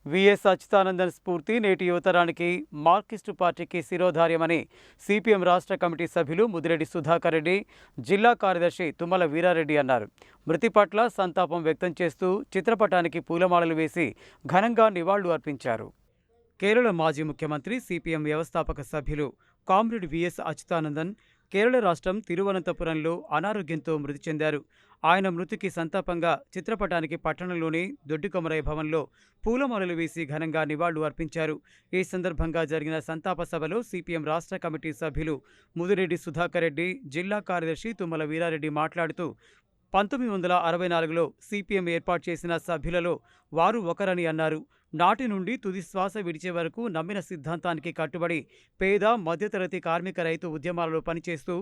VS Achuthanandan స్ఫూర్తి నేటి యువతరానికి మార్క్సిస్టు పార్టీకి శిరోధార్యమని సిపిఎం రాష్ట్ర కమిటీ సభ్యులు ముదిరెడ్డి సుధాకర్ రెడ్డి, జిల్లా కార్యదర్శి తుమ్మల వీరారెడ్డి అన్నారు. మృతి పట్ల సంతాపం వ్యక్తం చేస్తూ చిత్రపటానికి పూలమాలలు వేసి ఘనంగా నివాళులు అర్పించారు. కేరళ మాజీ ముఖ్యమంత్రి, సిపిఎం వ్యవస్థాపక సభ్యులు కామ్రేడ్ విఎస్ అచ్యుతానందన్ కేరళ రాష్ట్రం తిరువనంతపురంలో అనారోగ్యంతో మృతి చెందారు. ఆయన మృతికి సంతాపంగా చిత్రపటానికి పట్టణంలోని దొడ్డికొమరయ్య భవన్లో పూలమాలలు వేసి ఘనంగా నివాళులు అర్పించారు. ఈ సందర్భంగా జరిగిన సంతాప సభలో సిపిఎం రాష్ట్ర కమిటీ సభ్యులు ముదిరెడ్డి సుధాకర్ రెడ్డి, జిల్లా కార్యదర్శి తుమ్మల వీరారెడ్డి మాట్లాడుతూ 1964లో సిపిఎం ఏర్పాటు చేసిన సభ్యులలో వారు ఒకరని అన్నారు. నాటి నుండి తుది శ్వాస విడిచే వరకు నమ్మిన సిద్ధాంతానికి కట్టుబడి పేద, మధ్యతరగతి కార్మిక, రైతు ఉద్యమాలలో పనిచేస్తూ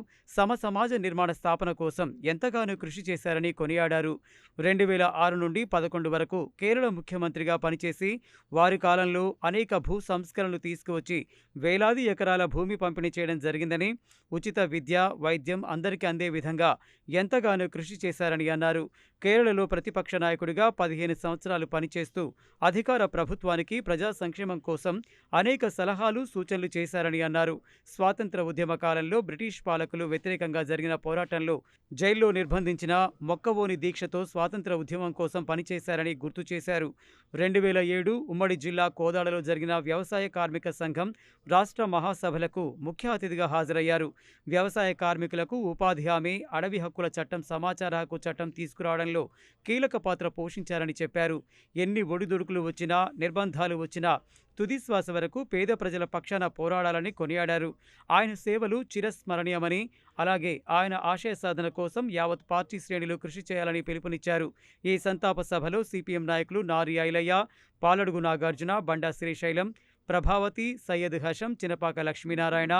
సమాజ నిర్మాణ స్థాపన కోసం ఎంతగానో కృషి చేశారని కొనియాడారు. 2006 నుండి 2011 వరకు కేరళ ముఖ్యమంత్రిగా పనిచేసి వారి కాలంలో అనేక భూ సంస్కరణలు తీసుకువచ్చి వేలాది ఎకరాల భూమి పంపిణీ చేయడం జరిగిందని, ఉచిత విద్య, వైద్యం అందరికీ అందే విధంగా ఎంతగానో కృషి చేశారని అన్నారు. కేరళలో ప్రతిపక్ష నాయకుడిగా 15 సంవత్సరాలు పనిచేస్తూ అధికార ప్రభుత్వానికి ప్రజా సంక్షేమం కోసం అనేక సలహాలు, సూచనలు చేశారని అన్నారు. స్వాతంత్ర ఉద్యమ కాలంలో బ్రిటిష్ పాలకులు వ్యతిరేకంగా జరిగిన పోరాటంలో జైల్లో నిర్బంధించిన మొక్కవోని దీక్షతో స్వాతంత్ర ఉద్యమం కోసం పనిచేశారని గుర్తు చేశారు. 2007 ఉమ్మడి జిల్లా కోదాడలో జరిగిన వ్యవసాయ కార్మిక సంఘం రాష్ట్ర మహాసభలకు ముఖ్య అతిథిగా హాజరయ్యారు. వ్యవసాయ కార్మికులకు ఉపాధి హామీ, అడవి హక్కుల చట్టం, సమాచార హక్కు చట్టం తీసుకురావడంలో కీలక పాత్ర పోషించారని చెప్పారు. ఎన్ని ఒడిదుడుకులు వచ్చినా, నిర్బంధాలు వచ్చినా తుది శ్వాస వరకు పేద ప్రజల పక్షాన పోరాడాలని కొనియాడారు. ఆయన సేవలు చిరస్మరణీయమని, అలాగే ఆయన ఆశయ సాధన కోసం యావత్ పార్టీ శ్రేణులు కృషి చేయాలని పిలుపునిచ్చారు. ఈ సంతాప సభలో సిపిఎం నాయకులు నారి ఐలయ్య, పాలడుగు నాగార్జున, బండా శ్రీశైలం, ప్రభావతి, సయ్యద్ హషం, చినపాక లక్ష్మీనారాయణ,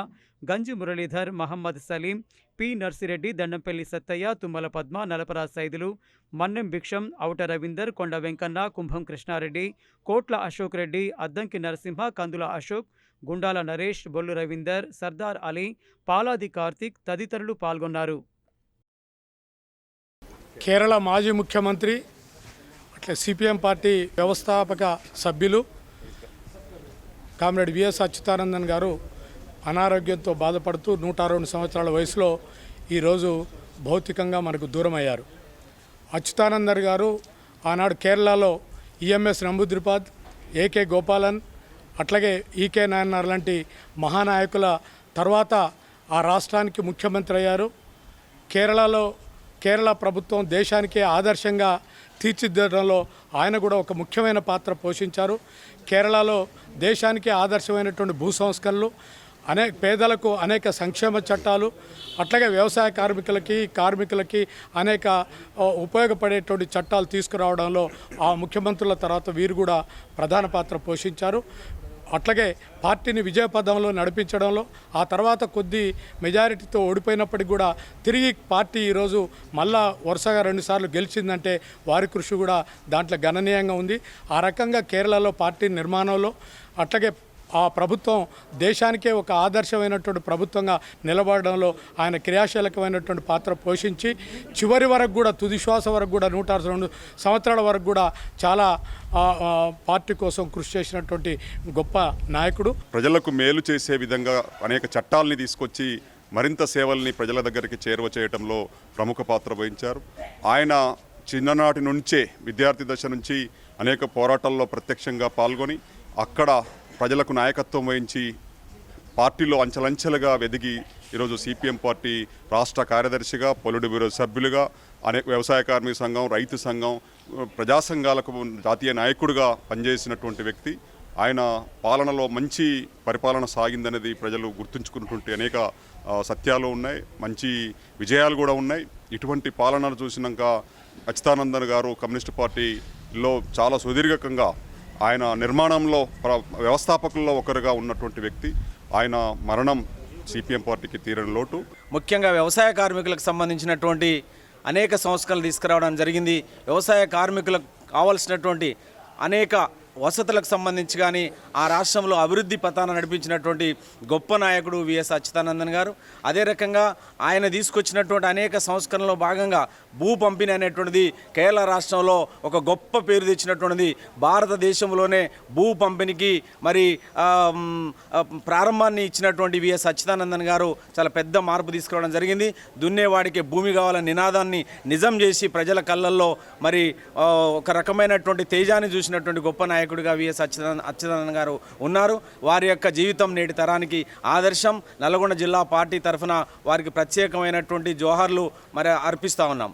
గంజి మురళీధర్, మహమ్మద్ సలీం, పి నర్సిరెడ్డి, దండంపల్లి సత్తయ్య, తుమ్మల పద్మ, నలపరా సైదులు, మన్నెం భిక్షం, ఔట రవీందర్, కొండ వెంకన్న, కుంభం కృష్ణారెడ్డి, కోట్ల అశోక్ రెడ్డి, అద్దంకి నరసింహ, కందుల అశోక్, గుండాల నరేష్, బొల్లు రవీందర్, సర్దార్ అలీ, పాలాది కార్తిక్ తదితరులు పాల్గొన్నారు. కేరళ మాజీ ముఖ్యమంత్రి, అట్లా సిపిఎం పార్టీ వ్యవస్థాపక సభ్యులు కామ్రేడ్ విఎస్ అచ్యుతానందన్ గారు అనారోగ్యంతో బాధపడుతూ 102 సంవత్సరాల వయసులో ఈరోజు భౌతికంగా మనకు దూరం అయ్యారు. అచ్యుతానందన్ గారు ఆనాడు కేరళలో ఈఎంఎస్ నంబూద్రిపాద్, ఏకే గోపాలన్, అట్లాగే ఈకే నాయనార్ లాంటి మహానాయకుల తర్వాత ఆ రాష్ట్రానికి ముఖ్యమంత్రి అయ్యారు. కేరళ ప్రభుత్వం దేశానికే ఆదర్శంగా తీర్చిదిద్దడంలో ఆయన కూడా ఒక ముఖ్యమైన పాత్ర పోషించారు. కేరళలో దేశానికి ఆదర్శమైనటువంటి భూ సంస్కరణలు, పేదలకు అనేక సంక్షేమ చట్టాలు, అట్లాగే వ్యవసాయ కార్మికులకి అనేక ఉపయోగపడేటువంటి చట్టాలు తీసుకురావడంలో ఆ ముఖ్యమంత్రుల తర్వాత వీరు కూడా ప్రధాన పాత్ర పోషించారు. అట్లాగే పార్టీని విజయపథంలో నడిపించడంలో ఆ తర్వాత కొద్ది మెజారిటీతో ఓడిపోయినప్పటికీ కూడా తిరిగి పార్టీ ఈరోజు మళ్ళా వరుసగా 2 సార్లు గెలిచిందంటే వారి కృషి కూడా దాంట్లో గణనీయంగా ఉంది. ఆ రకంగా కేరళలో పార్టీ నిర్మాణంలో అట్లాగే ఆ ప్రభుత్వం దేశానికే ఒక ఆదర్శమైనటువంటి ప్రభుత్వంగా నిలబడడంలో ఆయన క్రియాశీలకమైనటువంటి పాత్ర పోషించి చివరి వరకు కూడా, తుది శ్వాస వరకు కూడా, 102 సంవత్సరాల వరకు కూడా చాలా పార్టీ కోసం కృషి చేసినటువంటి గొప్ప నాయకుడు. ప్రజలకు మేలు చేసే విధంగా అనేక చట్టాలని తీసుకొచ్చి మరింత సేవల్ని ప్రజల దగ్గరికి చేరువ చేయడంలో ప్రముఖ పాత్ర వహించారు. ఆయన చిన్ననాటి నుంచే, విద్యార్థి దశ నుంచి అనేక పోరాటాల్లో ప్రత్యక్షంగా పాల్గొని అక్కడ ప్రజలకు నాయకత్వం వహించి పార్టీలో అంచెలంచెలుగా ఎదిగి ఈరోజు సిపిఎం పార్టీ రాష్ట్ర కార్యదర్శిగా, పొలిట్ బ్యూరో సభ్యులుగా, అనేక వ్యవసాయ కార్మిక సంఘం, రైతు సంఘం, ప్రజా సంఘాలకు జాతీయ నాయకుడిగా పనిచేసినటువంటి వ్యక్తి. ఆయన పాలనలో మంచి పరిపాలన సాగిందనేది ప్రజలు గుర్తుంచుకున్నటువంటి అనేక సత్యాలు ఉన్నాయి, మంచి విజయాలు కూడా ఉన్నాయి. ఇటువంటి పాలనను చూసినాక అచ్యుతానందన్ గారు కమ్యూనిస్టు పార్టీలో చాలా సుదీర్ఘంగా ఆయన నిర్మాణంలో వ్యవస్థాపకుల్లో ఒకరుగా ఉన్నటువంటి వ్యక్తి. ఆయన మరణం సిపిఎం పార్టీకి తీరని లోటు. ముఖ్యంగా వ్యవసాయ కార్మికులకు సంబంధించినటువంటి అనేక సంస్కరణలు తీసుకురావడం జరిగింది. వ్యవసాయ కార్మికులకు కావాల్సినటువంటి అనేక వసతులకు సంబంధించి కానీ ఆ రాష్ట్రంలో అభివృద్ధి పథాన నడిపించినటువంటి గొప్ప నాయకుడు విఎస్ అచ్యుతానందన్ గారు. అదే రకంగా ఆయన తీసుకొచ్చినటువంటి అనేక సంస్కరణలో భాగంగా భూ పంపిణీ అనేటువంటిది కేరళ రాష్ట్రంలో ఒక గొప్ప పేరు తెచ్చినటువంటిది. భారతదేశంలోనే భూ పంపిణీకి మరి ప్రారంభాన్ని ఇచ్చినటువంటి విఎస్ అచ్యుతానందన్ గారు చాలా పెద్ద మార్పు తీసుకురావడం జరిగింది. దున్నేవాడికి భూమి కావాలనే నినాదాన్ని నిజం చేసి ప్రజల కళ్ళల్లో మరి ఒక రకమైనటువంటి తేజాన్ని చూసినటువంటి గొప్ప నాయకుడిగా విఎస్ అచ్యుతానందన్ గారు ఉన్నారు. వారి యొక్క జీవితం నేటి తరానికి ఆదర్శం. నల్గొండ జిల్లా పార్టీ తరఫున వారికి ప్రత్యేకమైనటువంటి జోహార్లు మరి అర్పిస్తూ ఉన్నాం.